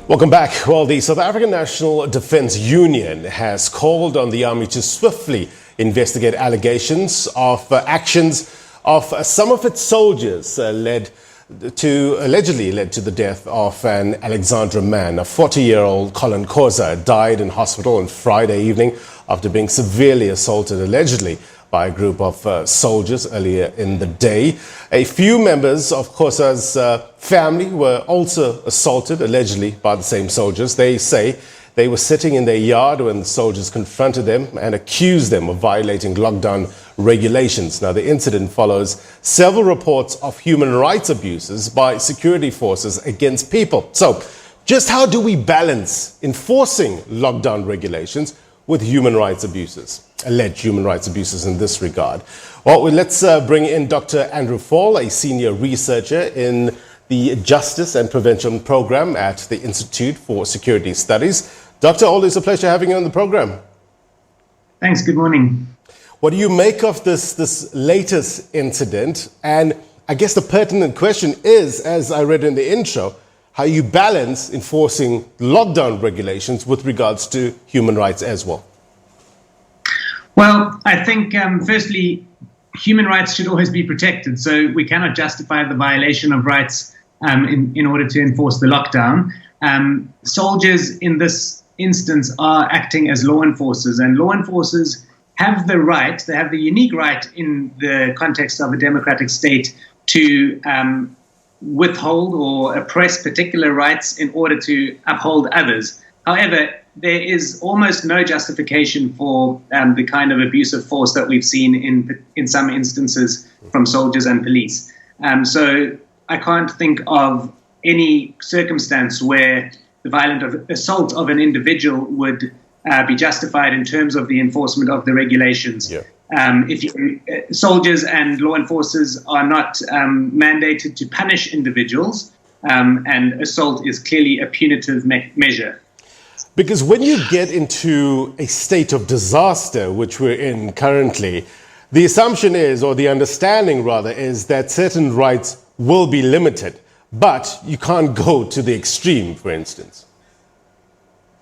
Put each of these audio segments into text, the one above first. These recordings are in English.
Welcome back. Well, the South African National Defence Union has called on the army to swiftly investigate allegations of actions of some of its soldiers allegedly led to the death of an Alexandra man. A 40-year-old Collin Khoza died in hospital on Friday evening after being severely assaulted, allegedly, by a group of soldiers earlier in the day. A few members of Khoza's family were also assaulted, allegedly, by the same soldiers. They say they were sitting in their yard when the soldiers confronted them and accused them of violating lockdown regulations. Now, the incident follows several reports of human rights abuses by security forces against people. So, just how do we balance enforcing lockdown regulations with human rights abuses, alleged human rights abuses in this regard? Well, let's bring in Dr. Andrew Faull, a senior researcher in the Justice and Prevention Program at the Institute for Security Studies. Doctor, always a pleasure having you on the program. Thanks. Good morning. What do you make of this latest incident? And I guess the pertinent question is, as I read in the intro, how you balance enforcing lockdown regulations with regards to human rights as well. Well, I think, firstly, human rights should always be protected. So we cannot justify the violation of rights in order to enforce the lockdown. Soldiers in this instance are acting as law enforcers, and law enforcers have the right, they have the unique right in the context of a democratic state to withhold or oppress particular rights in order to uphold others. However, there is almost no justification for the kind of abuse of force that we've seen in some instances from soldiers and police. So I can't think of any circumstance where the violent assault of an individual would be justified in terms of the enforcement of the regulations. Yeah. Soldiers and law enforcers are not mandated to punish individuals, and assault is clearly a punitive measure. Because when you get into a state of disaster, which we're in currently, the assumption is, or the understanding rather, is that certain rights will be limited, but you can't go to the extreme, for instance.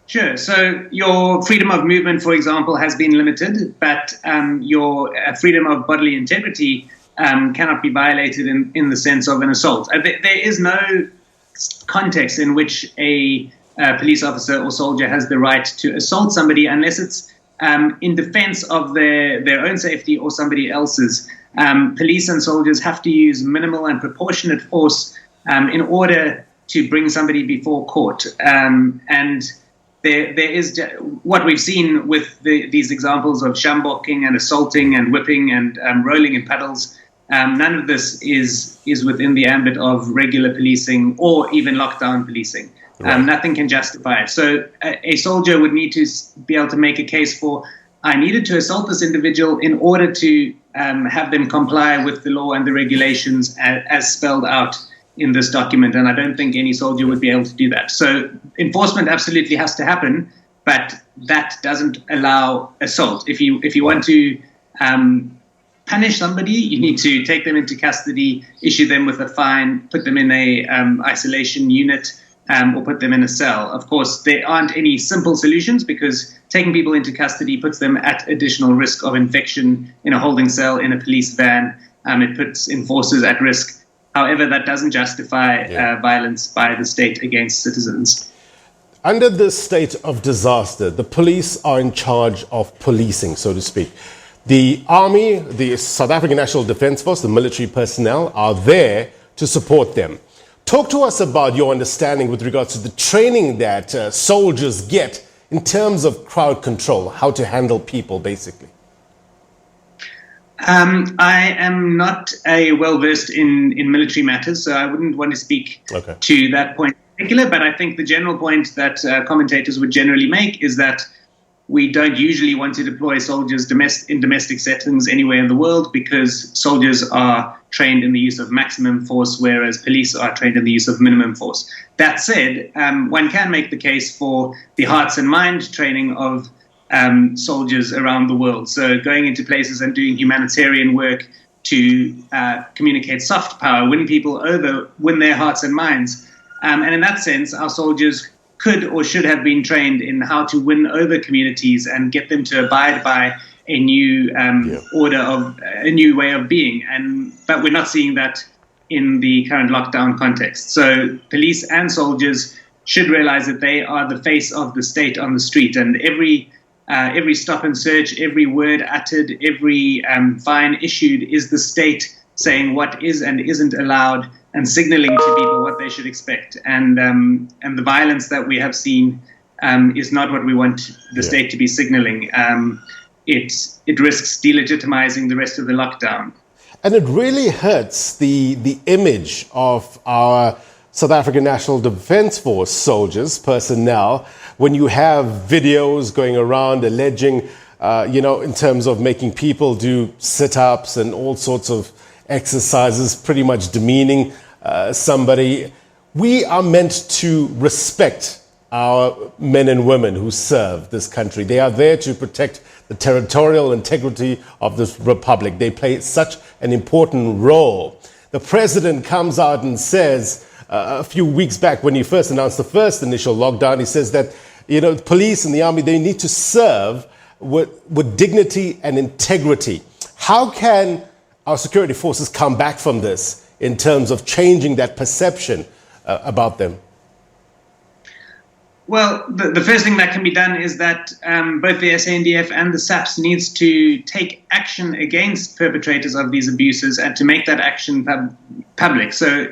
Sure. So your freedom of movement, for example, has been limited, but your freedom of bodily integrity cannot be violated in the sense of an assault. There is no context in which a police officer or soldier has the right to assault somebody unless it's in defense of their own safety or somebody else's. Police and soldiers have to use minimal and proportionate force in order to bring somebody before court. And there is what we've seen with these examples of sjambokking and assaulting and whipping and rolling in puddles. None of this is within the ambit of regular policing or even lockdown policing. Right. Nothing can justify it. So a soldier would need to be able to make a case for, I needed to assault this individual in order to have them comply with the law and the regulations as spelled out in this document, and I don't think any soldier would be able to do that. So enforcement absolutely has to happen, but that doesn't allow assault. If you want to punish somebody, you need to take them into custody, issue them with a fine, put them in a isolation unit, or put them in a cell. Of course, there aren't any simple solutions because taking people into custody puts them at additional risk of infection in a holding cell, in a police van. It puts enforcers at risk. However, that doesn't justify violence by the state against citizens. Under this state of disaster, the police are in charge of policing, so to speak. The army, the South African National Defence Force, the military personnel are there to support them. Talk to us about your understanding with regards to the training that soldiers get in terms of crowd control, how to handle people, basically. I am not well-versed in military matters, so I wouldn't want to speak to that point in particular, but I think the general point that commentators would generally make is that we don't usually want to deploy soldiers in domestic settings anywhere in the world because soldiers are trained in the use of maximum force, whereas police are trained in the use of minimum force. That said, one can make the case for the hearts and mind training of soldiers around the world. So going into places and doing humanitarian work to communicate soft power, win people over, win their hearts and minds. And in that sense, our soldiers could or should have been trained in how to win over communities and get them to abide by a new order of a new way of being. But we're not seeing that in the current lockdown context. So police and soldiers should realize that they are the face of the state on the street, and every stop and search, every word uttered, every fine issued is the state saying what is and isn't allowed and signaling to people what they should expect. And the violence that we have seen is not what we want the state to be signaling. It risks delegitimizing the rest of the lockdown. And it really hurts the image of our South African National Defence Force soldiers, personnel, when you have videos going around alleging, in terms of making people do sit-ups and all sorts of exercises, pretty much demeaning somebody. We are meant to respect our men and women who serve this country. They are there to protect the territorial integrity of this republic. They play such an important role. The president comes out and says, a few weeks back when he first announced the first initial lockdown, he says that, the police and the army, they need to serve with dignity and integrity. How can our security forces come back from this in terms of changing that perception about them? Well, the first thing that can be done is that both the SANDF and the SAPS needs to take action against perpetrators of these abuses and to make that action public. So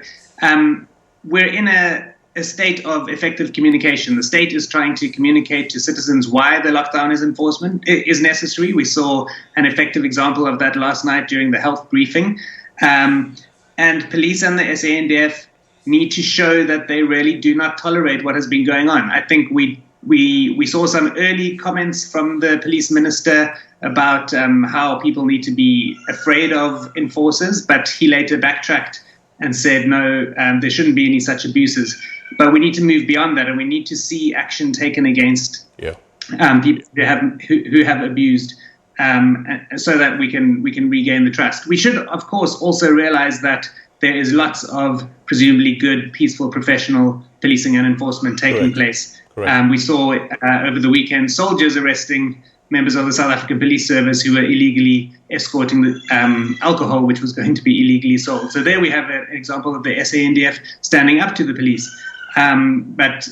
we're in a state of effective communication. The state is trying to communicate to citizens why the lockdown is necessary. We saw an effective example of that last night during the health briefing. And police and the SANDF need to show that they really do not tolerate what has been going on. I think we saw some early comments from the police minister about how people need to be afraid of enforcers, but he later backtracked and said, no, there shouldn't be any such abuses. But we need to move beyond that, and we need to see action taken against people who have abused, so that we can regain the trust. We should, of course, also realize that there is lots of presumably good, peaceful, professional policing and enforcement taking place. We saw over the weekend soldiers arresting members of the South African Police Service who were illegally escorting the alcohol, which was going to be illegally sold. So there we have an example of the SANDF standing up to the police. But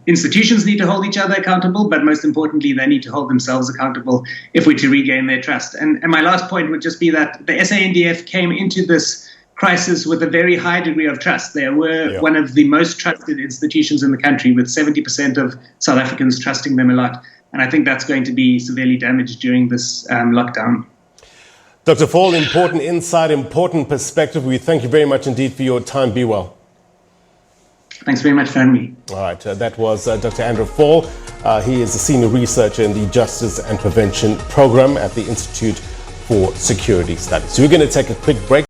institutions need to hold each other accountable, but most importantly, they need to hold themselves accountable if we're to regain their trust. And my last point would just be that the SANDF came into this crisis with a very high degree of trust. They were one of the most trusted institutions in the country, with 70% of South Africans trusting them a lot. And I think that's going to be severely damaged during this lockdown. Dr. Faull, important insight, important perspective. We thank you very much indeed for your time. Be well. Thanks very much for having me. All right, that was Dr. Andrew Faull. He is a senior researcher in the Justice and Prevention Program at the Institute for Security Studies. So we're going to take a quick break.